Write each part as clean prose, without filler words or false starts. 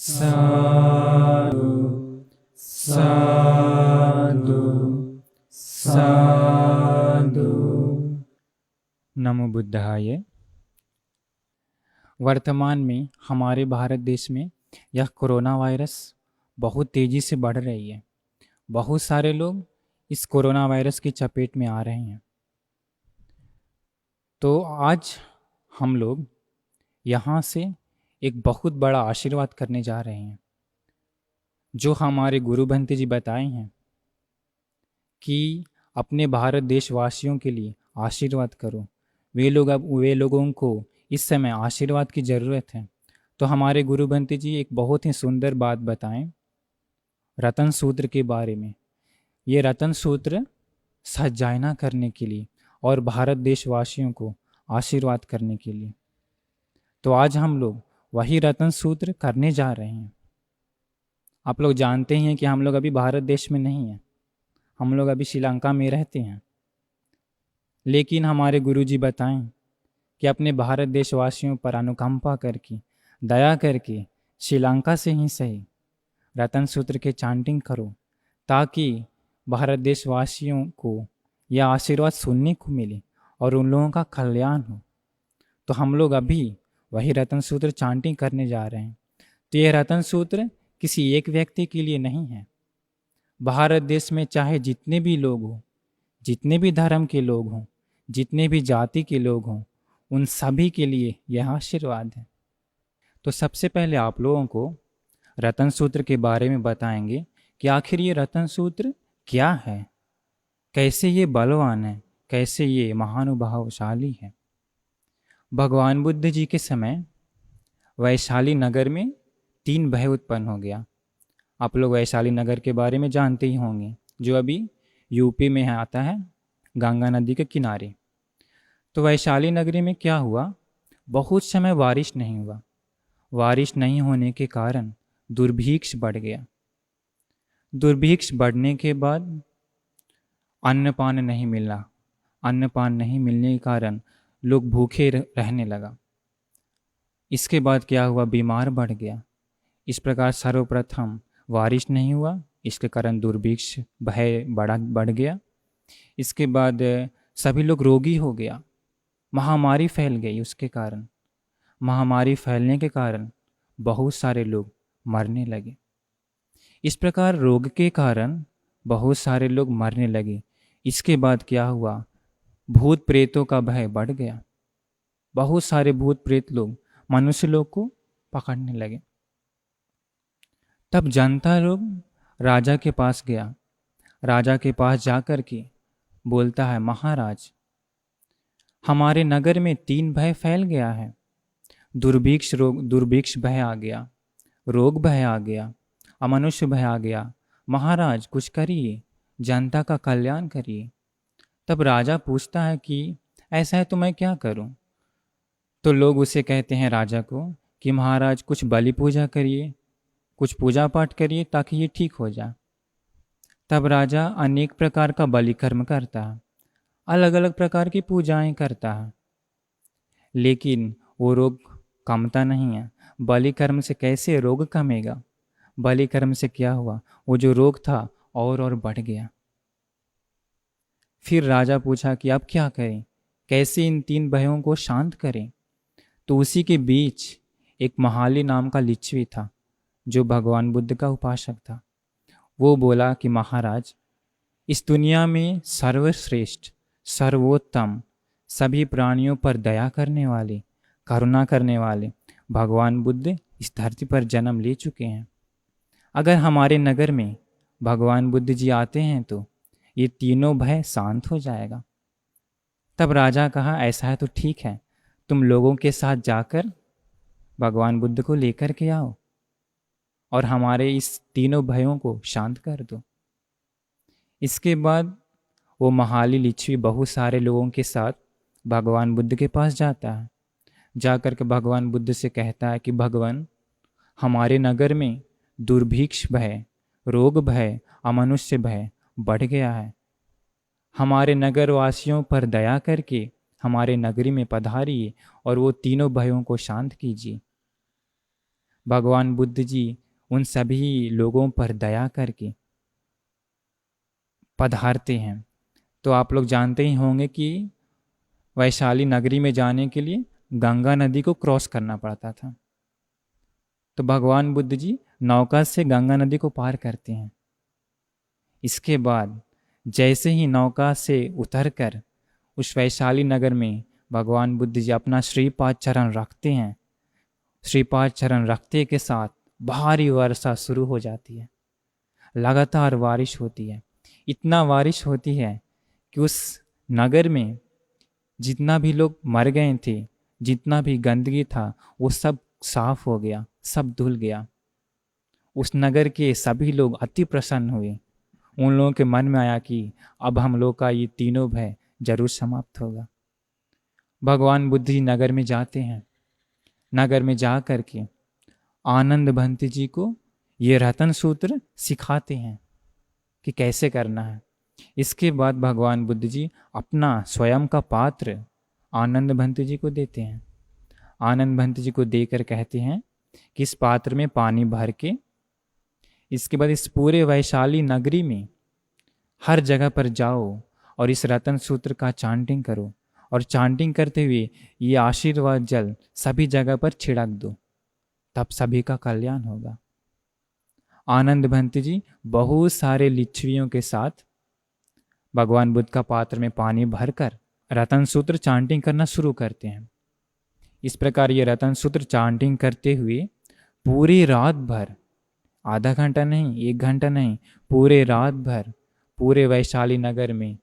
साधु साधु साधु। नमो बुद्धाय। वर्तमान में हमारे भारत देश में यह कोरोना वायरस बहुत तेज़ी से बढ़ रही है। बहुत सारे लोग इस कोरोना वायरस की चपेट में आ रहे हैं। तो आज हम लोग यहाँ से एक बहुत बड़ा आशीर्वाद करने जा रहे हैं, जो हमारे गुरु भंते जी बताए हैं कि अपने भारत देशवासियों के लिए आशीर्वाद करो। वे लोगों को इस समय आशीर्वाद की ज़रूरत है। तो हमारे गुरु भंते जी एक बहुत ही सुंदर बात बताएं रतन सूत्र के बारे में। ये रतन सूत्र सज्जायना करने के लिए और भारत देशवासियों को आशीर्वाद करने के लिए। तो आज हम लोग वही रतन सूत्र करने जा रहे हैं। आप लोग जानते हैं कि हम लोग अभी भारत देश में नहीं हैं, हम लोग अभी श्रीलंका में रहते हैं। लेकिन हमारे गुरुजी बताएं कि अपने भारत देशवासियों पर अनुकंपा करके, दया करके श्रीलंका से ही सही रतन सूत्र के चांटिंग करो, ताकि भारत देशवासियों को यह आशीर्वाद सुनने को मिले और उन लोगों का कल्याण हो। तो हम लोग अभी वही रतन सूत्र चांटिंग करने जा रहे हैं। तो यह रतन सूत्र किसी एक व्यक्ति के लिए नहीं है। भारत देश में चाहे जितने भी लोग हों, जितने भी धर्म के लोग हों, जितने भी जाति के लोग हों, उन सभी के लिए यह आशीर्वाद है। तो सबसे पहले आप लोगों को रतन सूत्र के बारे में बताएंगे कि आखिर ये रतन सूत्र क्या है, कैसे ये बलवान है, कैसे ये महानुभावशाली है। भगवान बुद्ध जी के समय वैशाली नगर में 3 भय उत्पन्न हो गया। आप लोग वैशाली नगर के बारे में जानते ही होंगे, जो अभी यूपी में आता है, गंगा नदी के किनारे। तो वैशाली नगरी में क्या हुआ, बहुत समय बारिश नहीं हुआ। बारिश नहीं होने के कारण दुर्भिक्ष बढ़ गया। दुर्भिक्ष बढ़ने के बाद अन्नपान नहीं मिला। अन्नपान नहीं मिलने के कारण लोग भूखे रहने लगा। इसके बाद क्या हुआ, बीमार बढ़ गया। इस प्रकार सर्वप्रथम बारिश नहीं हुआ, इसके कारण दुर्भिक्ष भय बढ़ गया। इसके बाद सभी लोग रोगी हो गया, महामारी फैल गई। उसके कारण महामारी फैलने के कारण बहुत सारे लोग मरने लगे। इस प्रकार रोग के कारण बहुत सारे लोग मरने लगे। इसके बाद क्या हुआ, भूत प्रेतों का भय बढ़ गया। बहुत सारे भूत प्रेत लोग मनुष्य लोग को पकड़ने लगे। तब जनता लोग राजा के पास गया। राजा के पास जाकर के बोलता है, महाराज, हमारे नगर में 3 भय फैल गया है। दुर्भिक्ष भय आ गया, रोग भय आ गया, अमनुष्य भय आ गया। महाराज कुछ करिए, जनता का कल्याण करिए। तब राजा पूछता है कि ऐसा है तो मैं क्या करूं। तो लोग उसे कहते हैं राजा को कि महाराज कुछ बलि पूजा करिए, कुछ पूजा पाठ करिए, ताकि ये ठीक हो जाए। तब राजा अनेक प्रकार का बलि कर्म करता है, अलग अलग प्रकार की पूजाएं करता है, लेकिन वो रोग कमता नहीं है। बलि कर्म से कैसे रोग कमेगा। बलि कर्म से क्या हुआ, वो जो रोग था और बढ़ गया। फिर राजा पूछा कि अब क्या करें, कैसे इन 3 भयों को शांत करें। तो उसी के बीच एक महाली नाम का लिच्छवी था, जो भगवान बुद्ध का उपासक था। वो बोला कि महाराज, इस दुनिया में सर्वश्रेष्ठ, सर्वोत्तम, सभी प्राणियों पर दया करने वाले, करुणा करने वाले भगवान बुद्ध इस धरती पर जन्म ले चुके हैं। अगर हमारे नगर में भगवान बुद्ध जी आते हैं तो ये तीनों भय शांत हो जाएगा। तब राजा कहा, ऐसा है तो ठीक है, तुम लोगों के साथ जाकर भगवान बुद्ध को लेकर के आओ और हमारे इस तीनों भयों को शांत कर दो। इसके बाद वो महाली लिच्छवी बहुत सारे लोगों के साथ भगवान बुद्ध के पास जाता है। जाकर के भगवान बुद्ध से कहता है कि भगवान, हमारे नगर में दुर्भिक्ष भय, रोग भय, अमनुष्य भय बढ़ गया है। हमारे नगर वासियों पर दया करके हमारे नगरी में पधारिए और वो तीनों भयों को शांत कीजिए। भगवान बुद्ध जी उन सभी लोगों पर दया करके पधारते हैं। तो आप लोग जानते ही होंगे कि वैशाली नगरी में जाने के लिए गंगा नदी को क्रॉस करना पड़ता था। तो भगवान बुद्ध जी नौका से गंगा नदी को पार करते हैं। इसके बाद जैसे ही नौका से उतरकर उस वैशाली नगर में भगवान बुद्ध जी अपना श्रीपाद चरण रखते हैं, श्रीपाद चरण रखते के साथ भारी वर्षा शुरू हो जाती है। लगातार बारिश होती है। इतना बारिश होती है कि उस नगर में जितना भी लोग मर गए थे, जितना भी गंदगी था, वो सब साफ हो गया, सब धुल गया। उस नगर के सभी लोग अति प्रसन्न हुए। उन लोगों के मन में आया कि अब हम लोग का ये तीनों भय जरूर समाप्त होगा। भगवान बुद्ध जी नगर में जाते हैं। नगर में जा कर के आनंद भंत जी को ये रतन सूत्र सिखाते हैं कि कैसे करना है। इसके बाद भगवान बुद्ध जी अपना स्वयं का पात्र आनंद भंत जी को देते हैं। आनंद भंत जी को देकर कहते हैं कि इस पात्र में पानी भर के इसके बाद इस पूरे वैशाली नगरी में हर जगह पर जाओ और इस रतन सूत्र का चांटिंग करो, और चांटिंग करते हुए ये आशीर्वाद जल सभी जगह पर छिड़क दो, तब सभी का कल्याण होगा। आनंद भंत जी बहुत सारे लिच्छवियों के साथ भगवान बुद्ध का पात्र में पानी भरकर रतन सूत्र चांटिंग करना शुरू करते हैं। इस प्रकार ये रतन सूत्र चांटिंग करते हुए पूरी रात भर, आधा घंटा नहीं, 1 घंटा नहीं, पूरे रात भर पूरे वैशाली नगर में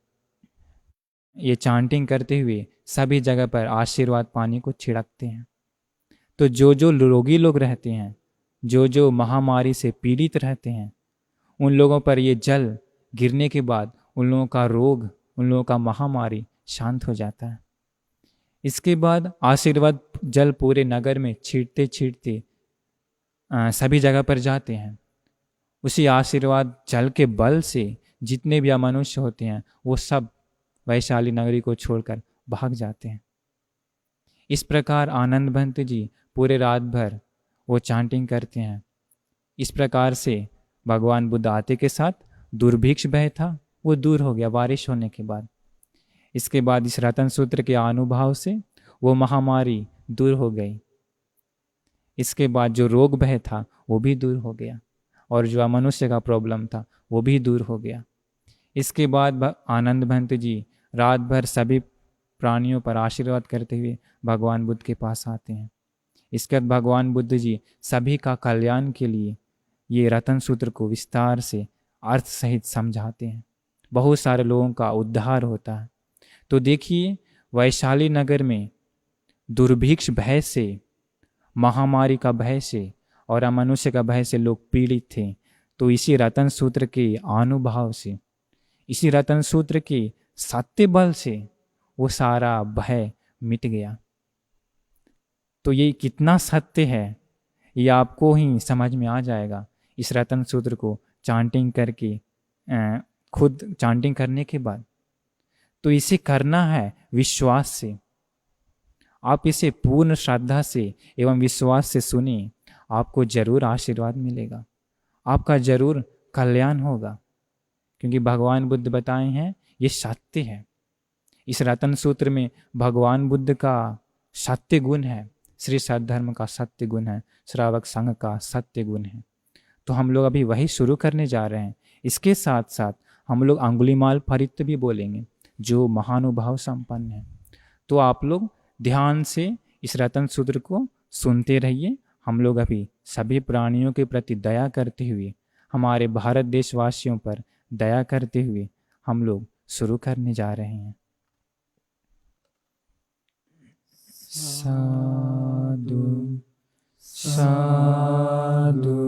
ये चांटिंग करते हुए सभी जगह पर आशीर्वाद पानी को छिड़कते हैं। तो जो जो रोगी लोग रहते हैं, जो जो महामारी से पीड़ित रहते हैं, उन लोगों पर ये जल गिरने के बाद उन लोगों का रोग, उन लोगों का महामारी शांत हो जाता है। इसके बाद आशीर्वाद जल पूरे नगर में छींटते छींटते सभी जगह पर जाते हैं। उसी आशीर्वाद जल के बल से जितने भी मनुष्य होते हैं वो सब वैशाली नगरी को छोड़कर भाग जाते हैं। इस प्रकार आनंद भंत जी पूरे रात भर वो चांटिंग करते हैं। इस प्रकार से भगवान बुद्ध आते के साथ दुर्भिक्ष भय था वो दूर हो गया बारिश होने के बाद। इसके बाद इस रतन सूत्र के अनुभव से वो महामारी दूर हो गई। इसके बाद जो रोग भय था वो भी दूर हो गया, और जो मनुष्य का प्रॉब्लम था वो भी दूर हो गया। इसके बाद आनंद भंत जी रात भर सभी प्राणियों पर आशीर्वाद करते हुए भगवान बुद्ध के पास आते हैं। इसके बाद भगवान बुद्ध जी सभी का कल्याण के लिए ये रतन सूत्र को विस्तार से अर्थ सहित समझाते हैं। बहुत सारे लोगों का उद्धार होता है। तो देखिए, वैशाली नगर में दुर्भिक्ष भय से, महामारी का भय से और अमनुष्य का भय से लोग पीड़ित थे। तो इसी रतन सूत्र के अनुभव से, इसी रतन सूत्र के सत्य बल से वो सारा भय मिट गया। तो ये कितना सत्य है ये आपको ही समझ में आ जाएगा इस रतन सूत्र को चांटिंग करके, खुद चांटिंग करने के बाद। तो इसे करना है विश्वास से। आप इसे पूर्ण श्रद्धा से एवं विश्वास से सुनिए, आपको जरूर आशीर्वाद मिलेगा, आपका जरूर कल्याण होगा, क्योंकि भगवान बुद्ध बताए हैं ये सत्य है। इस रतन सूत्र में भगवान बुद्ध का सत्य गुण है, श्री सद्धर्म का सत्य गुण है, श्रावक संघ का सत्य गुण है। तो हम लोग अभी वही शुरू करने जा रहे हैं। इसके साथ साथ हम लोग अंगुलीमाल फरित भी बोलेंगे जो महानुभाव संपन्न है। तो आप लोग ध्यान से इस रतन सूत्र को सुनते रहिए। हम लोग अभी सभी प्राणियों के प्रति दया करते हुए, हमारे भारत देशवासियों पर दया करते हुए हम लोग शुरू करने जा रहे हैं। साधु साधु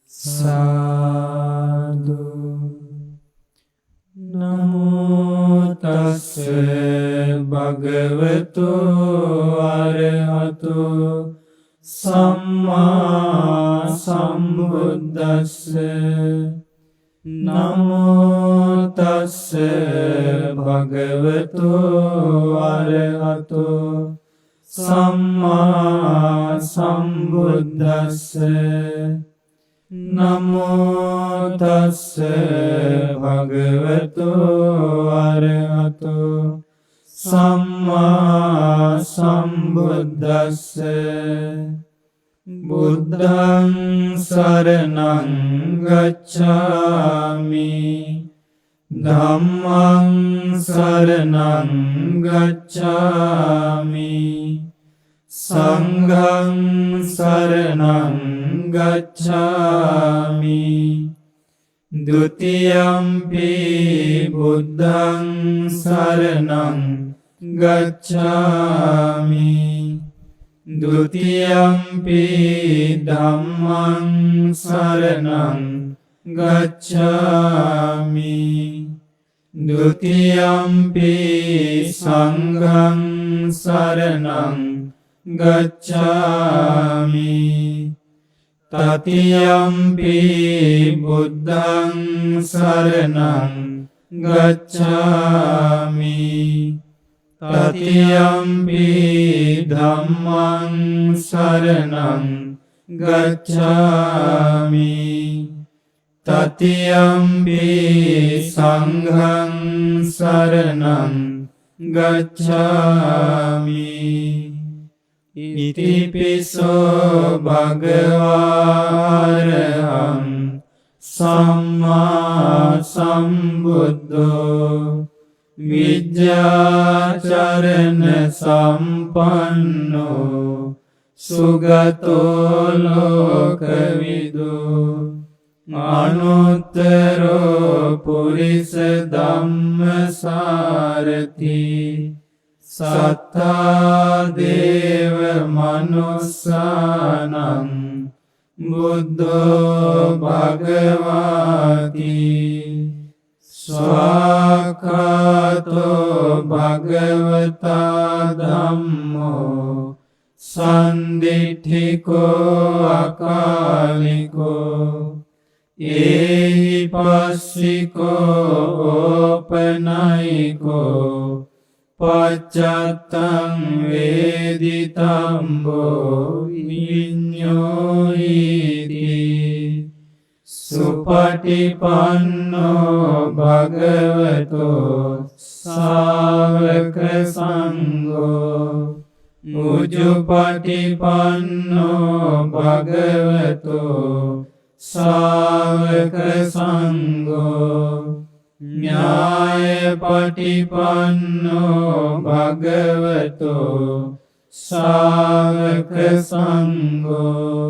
साधु। नमो तस्से भगवतो अरहतो सम्मा सम्बुद्दस्से। नमो तस्से भगवतो अरहतो सम्मा සම්බුද්දස්ස නමෝ තස්ස භගවතු අරහතෝ සම්මා සම්බුද්දස්ස බුද්ධං සරණං ගච්ඡාමි ධම්මං සරණං ගච්ඡාමි සංඝං සරණං ගච්ඡාමි ဒုတိယံ පි බුද්ධං සරණං ගච්ඡාමි ဒုတိယံ පි ධම්මං සරණං ගච්ඡාමි ဒုတိယံ පි සංඝං සරණං ගච්ඡාමි တတိယံ පි බුද්ධං සරණං ගච්ඡාමි တတိယံ පි ධම්මං සරණං ගච්ඡාමි တတိယံ පි සංඝං සරණං ගච්ඡාමි ඉතිපිසෝ භගවාරහං සම්මා සම්බුද්ධෝ විද්‍යාචරණ සම්පන්නෝ සුගතෝ ලෝකවිදෝ අනුත්තරෝ පුරිස ධම්මසාරති සත්තා දේව මනුස්සානං බුද්ධෝ භගවාති ස්වාඛාතෝ භගවතා ධම්මෝ සන්දිඨිකෝ අකාලිකෝ ඒහි පස්සිකෝ ඕපනයිකෝ පච්චත්තං වේදිතම්බෝ විඤ්ඤෝයිති සුපටිපන්නෝ භගවතෝ ශාවක සංඝෝ උජුපටිපන්නෝ භගවතෝ ශාවක සංඝෝ ඥායපටිපන්නෝ භගවතෝ ශාවක සංඝෝ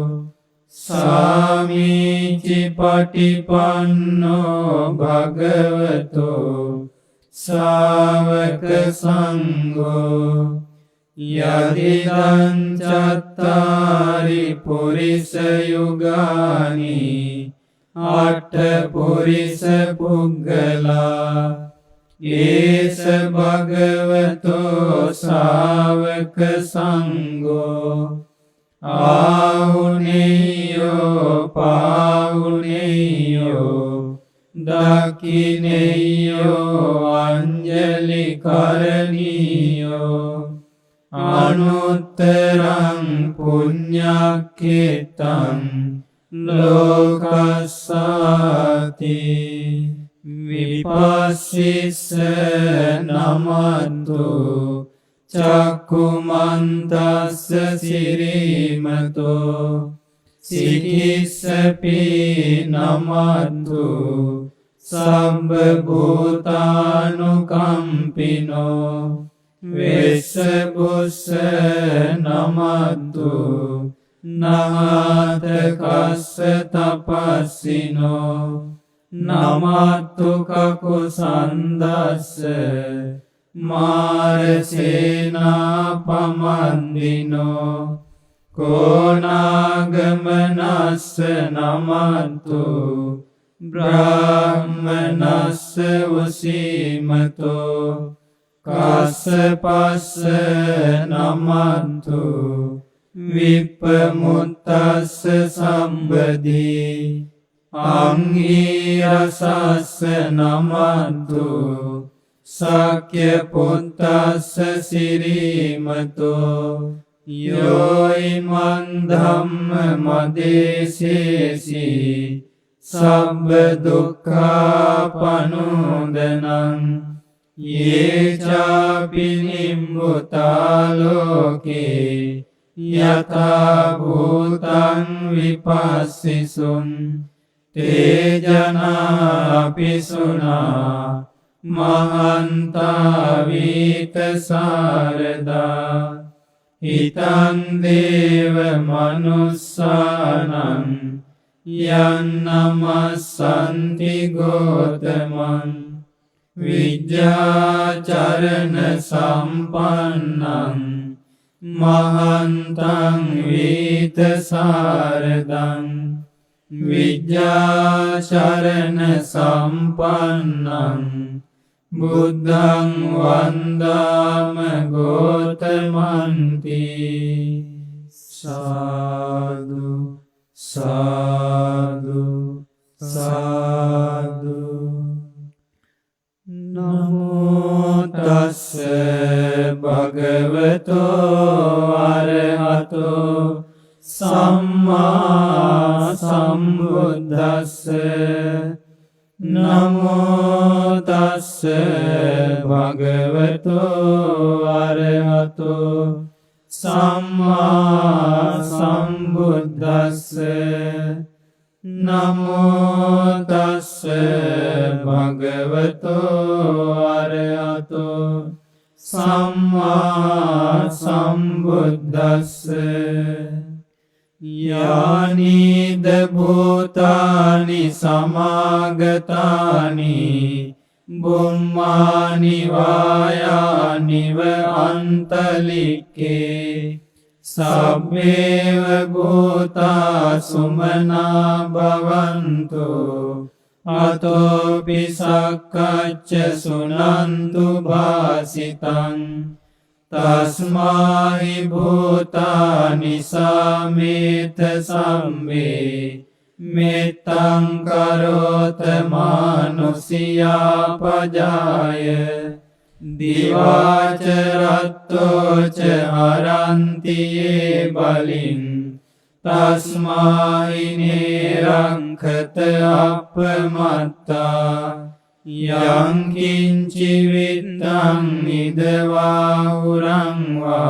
සාමීචි පටිපන්නෝ භගවතෝ ශාවක සංඝෝ යදිදං චත්තාරි පුරිස යුගානි අට්ඨ පුරිස පුග්ගලා ඒස භගවතෝ ශාවක සංඝෝ ආහුනේයෝ පාහුනේයෝ දකිනේයෝ අංජලි කරණීයෝ අනුත්තරං පුඤ්ඤක්ඛේතං ලෝකස්සාති විපස්සිස්ස නමන්තු චක්කුමන්තස්ස සිරීමතෝ සිකිස්සපි නමන්තු සම්බ භූතානුකම්පිනෝ වෙස්ස බුස්ස නමන්තු නමාතකස්ස තපස්සිනෝ නමත්තු කකුසන්දස්ස මාරසේනා පමන්දිනෝ කෝනාගමනස්ස නමන්තු බ්‍රාහ්මනස්ස වසීමතෝ කස්සපස්ස නමන්තු විප්පමුත්තස්ස සම්බදී අංගීරසස්ස නමන්තු සක්‍ය පුත්තස්ස සිරීමතෝ यो इमं धम्ममदेशेसि सब्ब दुःखापनुदनं ये चापि निम्बुता लोके यथा भूतं विपस्सिसुन् ते जनापि सुना महन्ता वीतसारदा हितं देव मनुस्सानं यन्नमस्सन्ति गोतमं विद्याचरण सम्पन्नं महन्तं वीतसारदं विद्याचरण सम्पन्नं बुद्धं वन्दाम गोतमन्ति साधु साधु साधु नमो तस्से भगवतो अरहतो सम्मा सम्बुद्धस्से नमो तस्से भगवतो अरहतो सम्मा सम्बुद्धस्से नमो तस्से भगवतो अरहतो सम्मा सम्बुद्धस्से यानि भूतानि समागतानि बुम्मानि वायानि व अन्तलिके सब्बेव भूता सुमना भवन्तु अतोऽपि सक्कच्च शृण्वन्तु भासितं तस्माहि भूतानि समेत सम्मे मेत्तं करोत मानुषीयापजाय दिवाच रत्तोच हरन्ति ये बलिं तस्माहि निरङ्खत अपमत्ता यं किञ्चिवित्तं इदवाहुरं वा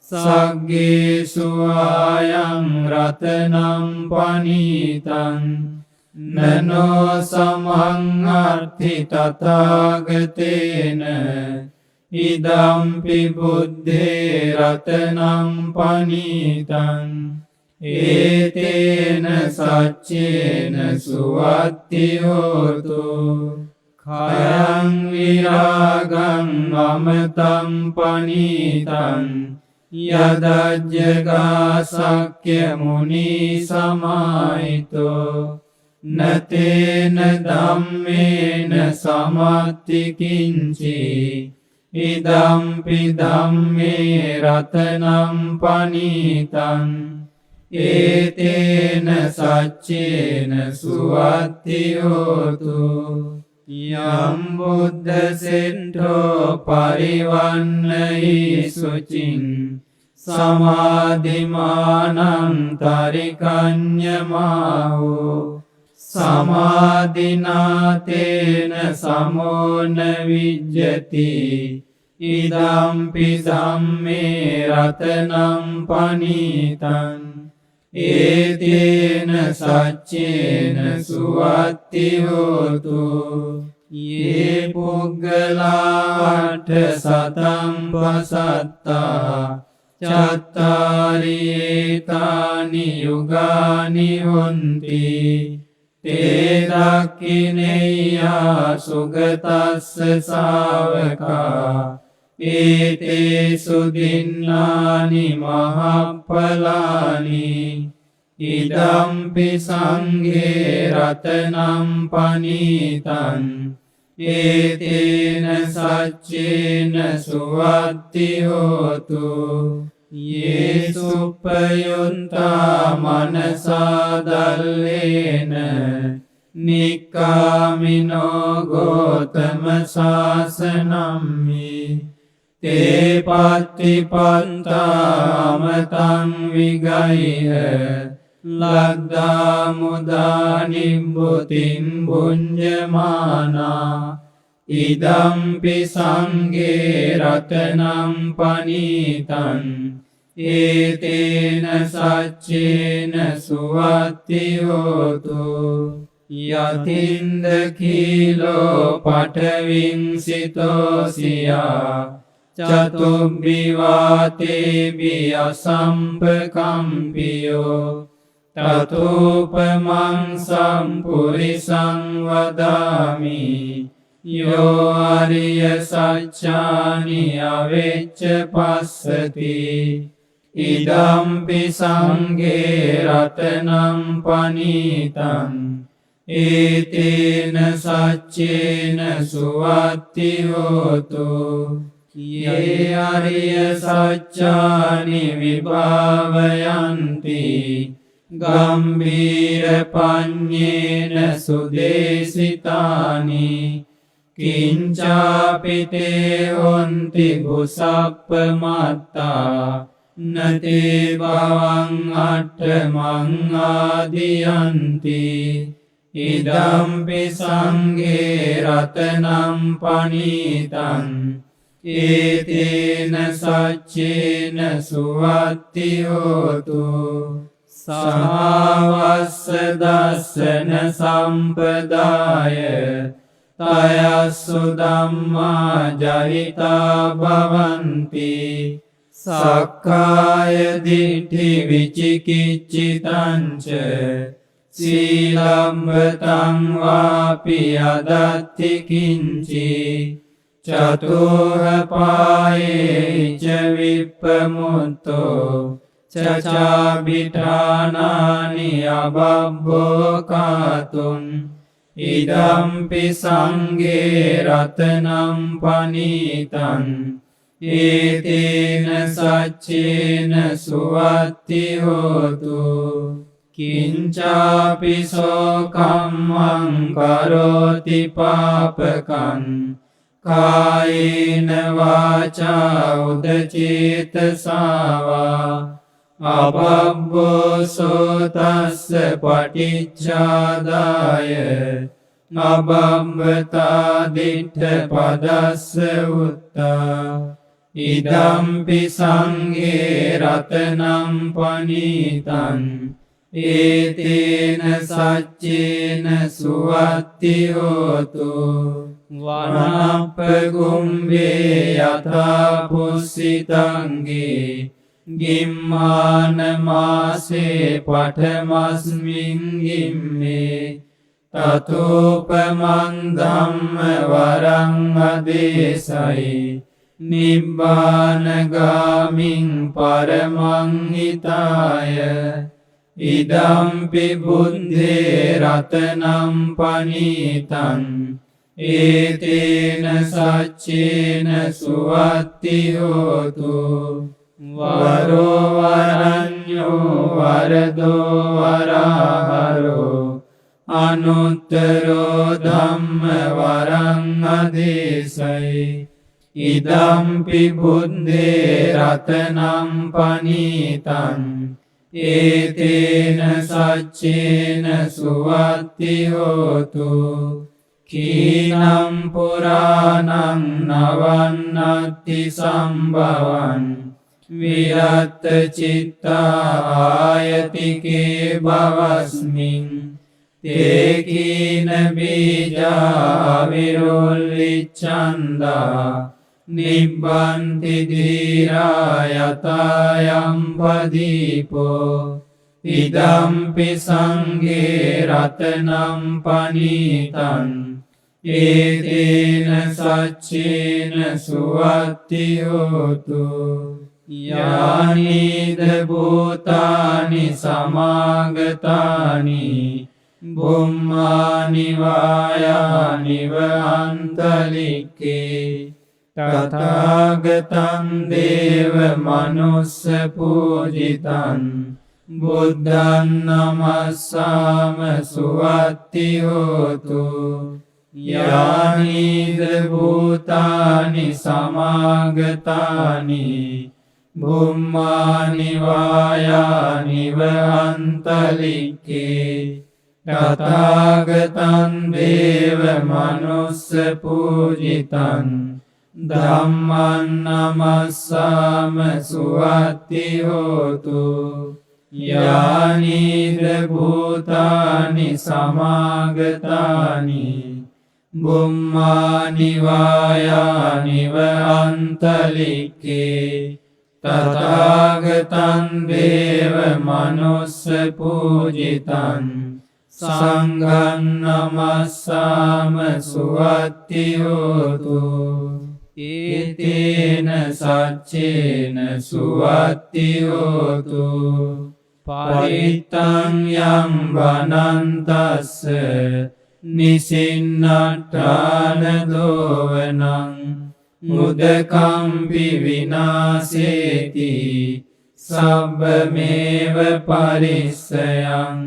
सग्गेषु आयं रत्नं पनीतं ननो समं अर्थि तथागतेन इदम्पि बुद्धे रत्नं पनीतम् एतेन सच्चेन सुवत्तिहोतु खयं विरागं अमृतं पनीतं यदज्जगासख्यमुनिसमाहितो न तेन धम्मेन समत्ति किञ्चि इदम्पि धम्मे रत्नं पनीतम् एतेन सच्चेन सुवत्तिहोतु यं बुद्धसिद्धो परिवन्नयि शुचिं समाधिमानं तरिकन्यमाहो समाधिना तेन समो न विज्जति इदम्पि धम्मे रत्नं पनीतम् एतेन सच्चेन सुवत्तिहोतु ये पुग्गला 800 पसत्ता चत्तारि एतानि युगानि हन्ति ते दक्षिणेया सुगतस्य शावका एतेषु दिन्नानि महाफलानि इदम्पि संघे रत्नं पनीतं एतेन सच्चेन सुवत्तिहोतु ये सुपयुक्ता मनसा दल्लेन निक्कामिनो गौतम शासनं मे ते पत्तिपन्तामतं विगैह लग्धा मुदा निम्बुतिं भुञ्जमाना इदम्पि संगे रत्नं पनीतं एतेन सच्चेन सुवत्तिहोतु यतिन्दखिलो पटविंसितोऽसिया चतुर्विवातेभिः असम्पकम्पियो ततोपमं सम्पुरिसं वदामि यो आर्यसत्यानि अवेच्च पश्यति इदम्पि संगे रत्नं पनीतम् एतेन सच्चेन सुवत्तिहोतु ये आर्यसत्यानि विभावयन्ति गम्भीरपन्येन सुदेशितानि किञ्चापि ते हन्ति भुसप्पमत्ता न ते भवं अट्टमं आदियन्ति इदम्पि संगे रत्नं पनीतम् एतेन सच्चेन सुवत्तिहोतु समावस्सदर्शन सम्पदाय तयस्सु धम्मा जहिता भवन्ति सक्काय दिट्ठि विचिकिच्छितं च शीलम्बतं वापि अदत्ति किञ्चित् चतुर्पाये च विप्रमुक्तो चाभिठानानि अबभ्भोकातुम् इदम्पि संगे रत्नं पनीतम् एतेन सच्चेन सुवत्तिहोतु किञ्चापि शोकं करोति पापकम् कायेन वाचा उदचेतसा वा अबभ्भोसो तस्य पटिच्छादाय अबभ्भता दिट्ठपदस्य उत्ता इदम्पि संगे रत्नं पनीतम् एतेन सच्चेन सुवत्तिहोतु वनपगुम्भे यथा पुष्सितङ्गे गिम्मानमासे पठमस्मिन् गिम्मे ततोपमं धम्मवरं अदेशये निब्बानगामिं परमं हिताय इदम्पि बुद्धे रत्नं पनीतम् एतेन सच्चेन सुवत्तिहोतु वरो वरन्यो वरदो वराहरो अनुत्तरो धम्मवरं अदेशये इदम्पि बुद्धे रत्नं पनीतम् एतेन सच्चेन सुवत्तिहोतु क्षीणं पुराणं नवन्नत्ति सम्भवन् विरक्तचित्ता आयतिके भवस्मिन् ते क्षीणबीजा विरोल्लिच्छन्दा निब्बन्ति धीरा यथायम्भदीपो इदम्पि संगे रत्नं पनीतम् एतेन सच्चेन सुवत्तिहोतु यानि भूतानि समागतानि भूमानि वायानि वन्तरिक्षे तथागतं देवमनुष्यपूजितं बुद्धं नमस्साम सुवत्तिहोतु यानीद भूतानि समागतानि भूमानि वायानि वन्तलिके तथागतं देव मनुष्य पूजितं धम्मं नमस्साम सुवत्ति होतु यानीद भूतानि समागतानि भूमानि वायानि वन्तलिके तथागतं देव मनुष्य पूजितं संघं नमस्साम सुवत्ति होतु एतेन सच्चेन सुवत्ति होतु परितं यं वनन्तस्य निसिन्नट्टान दोवनं उदकंपि विनाशेति सब्बमेव परिस्यं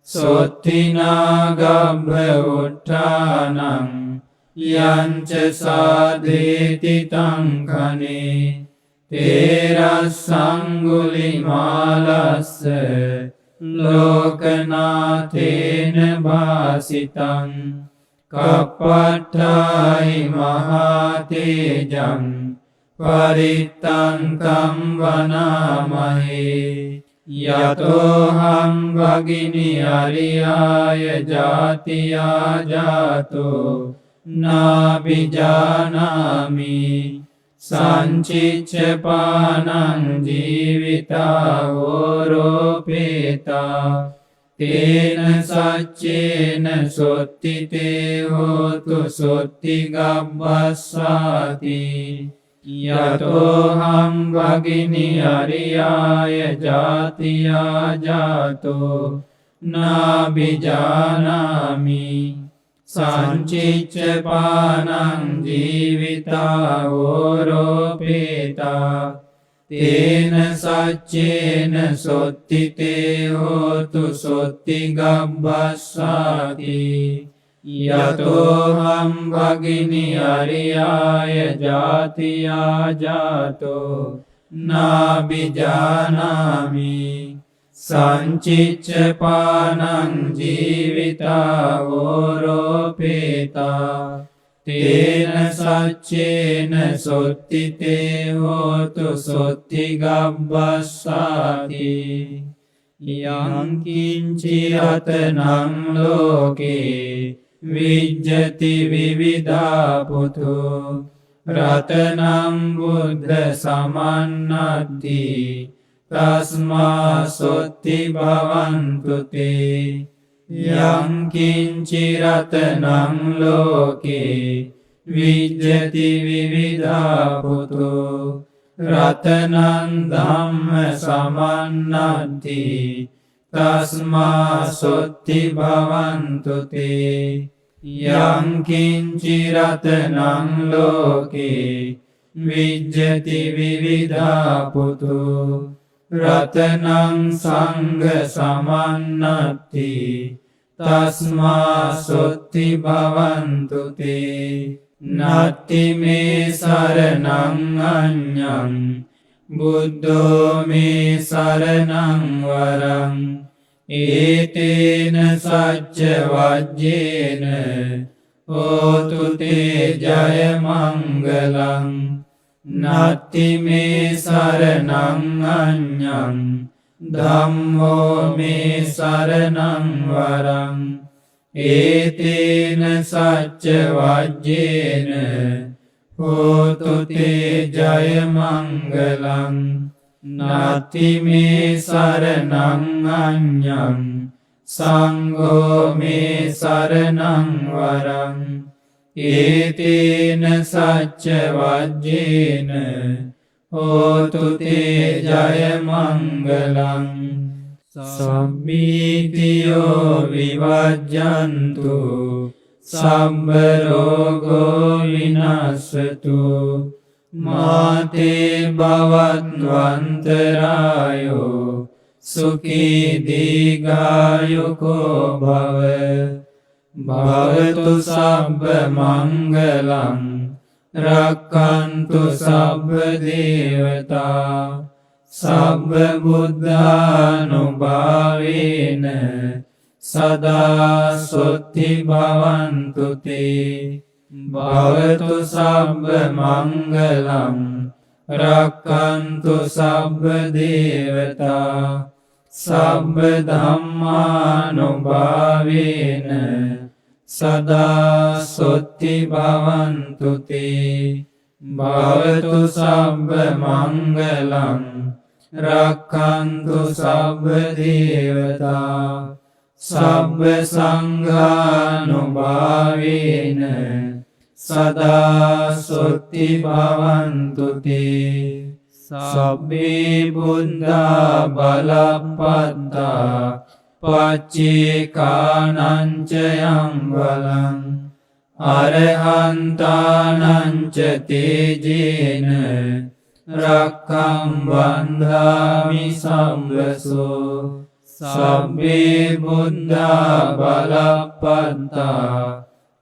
सोत्थिना गभ्भ उत्थानं यञ्च साधेति तं खने तेरस्सङ्गुलिमालस्य लोकनाथेन भासितं कपट्टाय महातेजं परित्तं वनामहे यतोऽहं भगिनी अर्याय जातिया जातो नाभिजानामि संचिच्यपानं जीवितावरोपेता तेन सच्चेन सोत्थिते होतु सोत्थिगब्बस्साति यतोऽहं भगिनी अर्याय जातिया जातो नाभिजानामि संचिच्यपानं जीवितावरोपेता तेन सच्चेन सोत्थिते होतु सोत्थिगब्बस्साति यतोऽहं भगिनी अर्याय जातिया जातो नाभिजानामि संचिच्यपानं जीवितावरोपेता तेन सच्चेन सोत्थिते होतु सोत्थिगब्बस्साति यं किञ्चिरत्नं लोके विज्जति विविधा पुतो रत्नं बुद्धसमन्नद्धि तस्मात्सोत्थि भवन्तु ते यं किञ्चिरत्नं लोके विज्जति विविधा पुतो रत्नं धम्मसमन्नद्धि तस्मात्सोत्थि भवन्तु ते यं किञ्चिरत्नं लोके विज्जति विविधा पुतो रत्नं संघसमन्नद्धि तस्मात्सोत्थि भवन्तु ते नत्ति मे शरणं अन्यं बुद्धो मे शरणं वरम् एतेन सच्चवज्येन होतु ते जयमङ्गलम् नत्ति मे शरणं अन्यं धम्मो मे शरणं वरम् एतेन सच्चवज्येन होतु ते जयमङ्गलम् नत्ति मे शरणं अन्यं संघो मे शरणं वरम् एतेन सच्चवज्येन होतु ते जयमङ्गलम् सब्बीतियो विवर्जन्तु सब्बरोगो विनश्यतु माते भवत्वन्तरायो सुखी दीर्घायुको भव भवतु सब्ब मंगलं रक्षन्तु सब्ब देवता सब्ब बुद्धानुभावेन सदा सुखी भवन्तु ते भवतु सब्ब मंगलं रक्षन्तु सब्ब देवता सब्ब धम्मानुभावेन सदा सुखी भवन्तु ते भवतु सब्ब मंगलं रक्षन्तु सब्ब देवता सब्ब संघानुभावेन सदा सुखी भवन्तु ते सब्बे बुद्धा बलपद्धा पच्चेकानां च यंबलम् अरहन्तानां च तेजेन रक्षं बन्धामि सम्भसो सब्बे बुद्धा बलपद्धा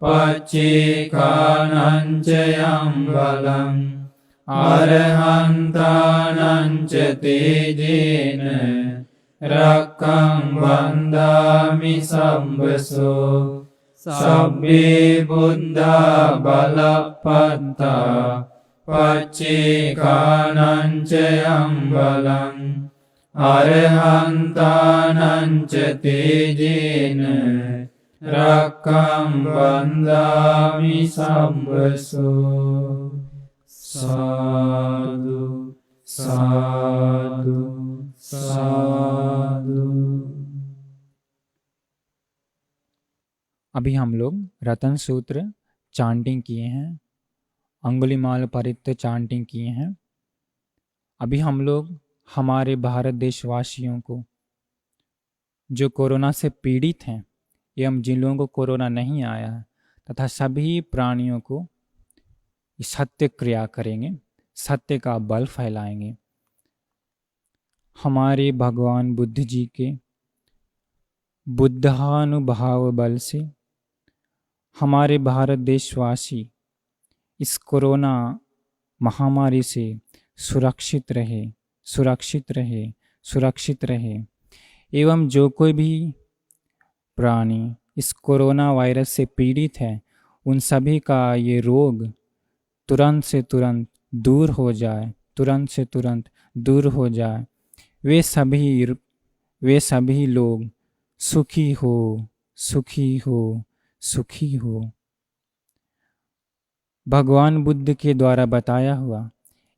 पच्चेकानां च यंबलम् अरहन्तानां च तेजेन रक्षं बन्धामि सम्भसो सब्बे बुद्धा बलपद्धा पच्चेकानां च यंबलम् अरहन्तानां च तेजेन रक्षं बन्धामि सम्भसो साधु साधु साधु। अभी हम लोग रतन सूत्र चांटिंग किए हैं, अंगुलीमाल परित्त चांटिंग किए हैं। अभी हम लोग हमारे भारत देशवासियों को जो कोरोना से पीड़ित हैं एवं जिन लोगों को कोरोना नहीं आया है तथा सभी प्राणियों को सत्य क्रिया करेंगे, सत्य का बल फैलाएंगे। हमारे भगवान बुद्ध जी के बुद्धानुभाव बल से हमारे भारत देशवासी इस कोरोना महामारी से सुरक्षित रहे, सुरक्षित रहे, सुरक्षित रहे। एवं जो कोई भी प्राणी इस कोरोना वायरस से पीड़ित है उन सभी का ये रोग तुरंत से तुरंत दूर हो जाए, तुरंत से तुरंत दूर हो जाए। वे सभी लोग सुखी हो, सुखी हो, सुखी हो। भगवान बुद्ध के द्वारा बताया हुआ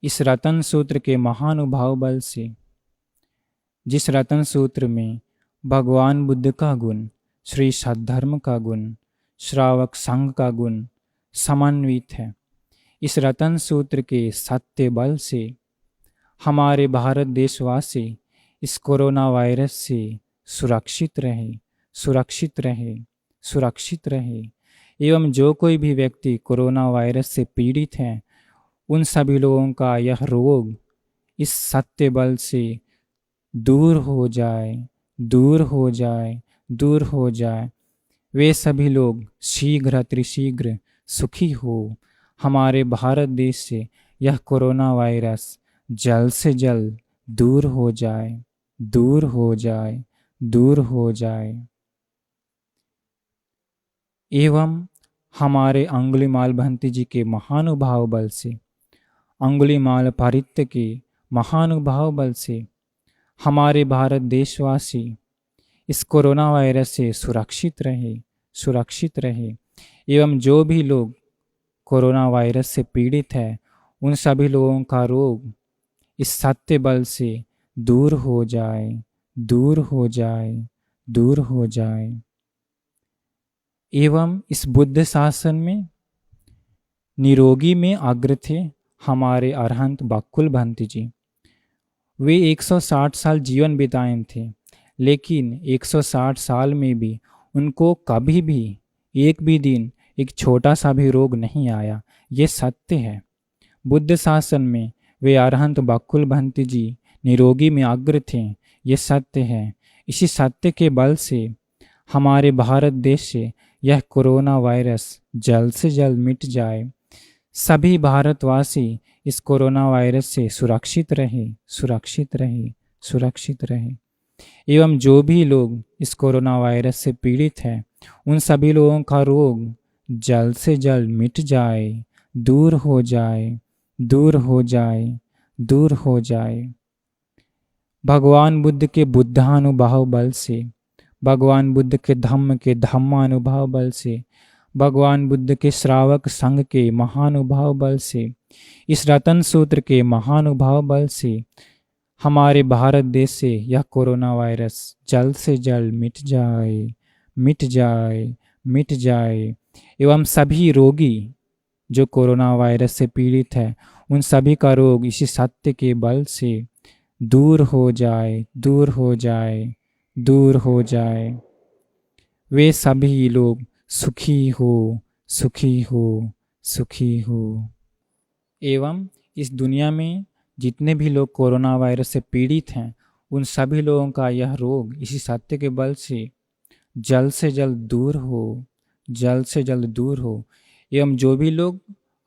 इस रतन सूत्र के महानुभाव बल से, जिस रतन सूत्र में भगवान बुद्ध का गुण, श्री सद्धर्म का गुण, श्रावक संघ का गुण समन्वित है, इस रतन सूत्र के सत्य बल से हमारे भारत देशवासी इस कोरोना वायरस से सुरक्षित रहे, सुरक्षित रहे, सुरक्षित रहे। एवं जो कोई भी व्यक्ति कोरोना वायरस से पीड़ित हैं उन सभी लोगों का यह रोग इस सत्य बल से दूर हो जाए, दूर हो जाए, दूर हो जाए। वे सभी लोग शीघ्र अतिशीघ्र सुखी हो। हमारे भारत देश से यह कोरोना वायरस जल्द से जल्द दूर हो जाए, दूर हो जाए, दूर हो जाए। एवं हमारे अंगुलीमाल भंती जी के महानुभाव बल से, अंगुलीमाल परित्त के महानुभाव बल से हमारे भारत देशवासी इस कोरोना वायरस से सुरक्षित रहे, सुरक्षित रहे। एवं जो भी लोग कोरोना वायरस से पीड़ित है उन सभी लोगों का रोग इस सत्य बल से दूर हो जाए, दूर हो जाए, दूर हो जाए। एवं इस बुद्ध शासन में निरोगी में अग्र थे हमारे अरहंत बकुल भंती जी। वे 160 साल जीवन बिताए थे, लेकिन 160 साल में भी उनको कभी भी एक भी दिन एक छोटा सा भी रोग नहीं आया। ये सत्य है। बुद्ध शासन में वे अरहंत बकुल भंती जी निरोगी में अग्र थे, ये सत्य है। इसी सत्य के बल से हमारे भारत देश से यह कोरोना वायरस जल्द से जल्द मिट जाए। सभी भारतवासी इस कोरोना वायरस से सुरक्षित रहे, सुरक्षित रहे, सुरक्षित रहे। एवं जो भी लोग इस कोरोना वायरस से पीड़ित हैं, उन सभी लोगों का रोग जल्द से जल्द मिट जाए, दूर हो जाए, दूर हो जाए, दूर हो जाए। भगवान बुद्ध के बुद्धानुभाव बल से, भगवान बुद्ध के धम्म के धम्मानुभाव बल से, भगवान बुद्ध के श्रावक संघ के महानुभाव बल से, इस रतन सूत्र के महानुभाव बल से हमारे भारत देश से यह कोरोना वायरस जल्द से जल्द मिट जाए, मिट जाए, मिट जाए। एवं सभी रोगी जो कोरोना वायरस से पीड़ित है, उन सभी का रोग इसी सत्य के बल से दूर हो जाए, दूर हो जाए, दूर हो जाए। वे सभी लोग सुखी हो, सुखी हो, सुखी हो। एवं इस दुनिया में जितने भी लोग कोरोना वायरस से पीड़ित हैं, उन सभी लोगों का यह रोग इसी सत्य के बल से जल्द दूर हो, जल्द से जल्द दूर हो। एवं जो भी लोग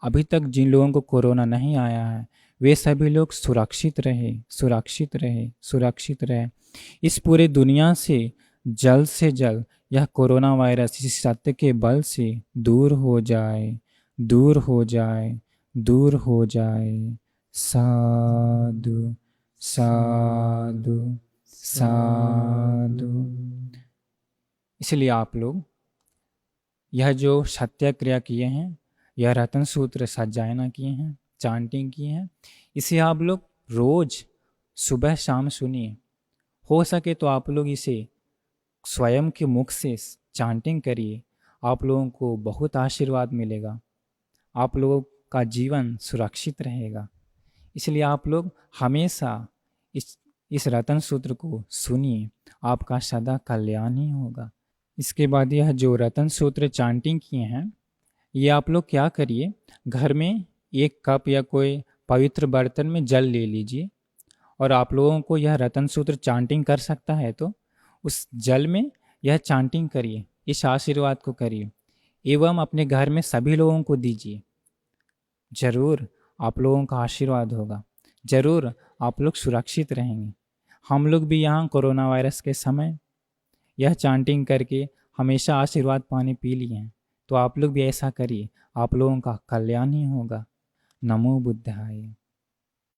अभी तक जिन लोगों को कोरोना नहीं आया है, वे सभी लोग सुरक्षित रहे, सुरक्षित रहे, सुरक्षित रहे। इस पूरे दुनिया से जल्द यह कोरोना वायरस इस सत्य के बल से दूर हो जाए, दूर हो जाए, दूर हो जाए। साधु साधु साधु। इसलिए आप लोग यह जो सत्याग्रह किए हैं, यह रतन सूत्र सज्जायना किए हैं, चांटिंग किए हैं, इसे आप लोग रोज सुबह शाम सुनिए। हो सके तो आप लोग इसे स्वयं के मुख से चांटिंग करिए। आप लोगों को बहुत आशीर्वाद मिलेगा, आप लोगों का जीवन सुरक्षित रहेगा। इसलिए आप लोग हमेशा इस रतन सूत्र को सुनिए, आपका सदा कल्याण ही होगा। इसके बाद यह जो रतन सूत्र चांटिंग किए हैं, ये आप लोग क्या करिए, घर में एक कप या कोई पवित्र बर्तन में जल ले लीजिए, और आप लोगों को यह रतन सूत्र चांटिंग कर सकता है तो उस जल में यह चांटिंग करिए, इस आशीर्वाद को करिए, एवं अपने घर में सभी लोगों को दीजिए। जरूर आप लोगों का आशीर्वाद होगा, जरूर आप लोग सुरक्षित रहेंगे। हम लोग भी यहाँ कोरोना वायरस के समय यह चांटिंग करके हमेशा आशीर्वाद पानी पी लिए हैं, तो आप लोग भी ऐसा करिए, आप लोगों का कल्याण ही होगा। नमो बुद्धाय।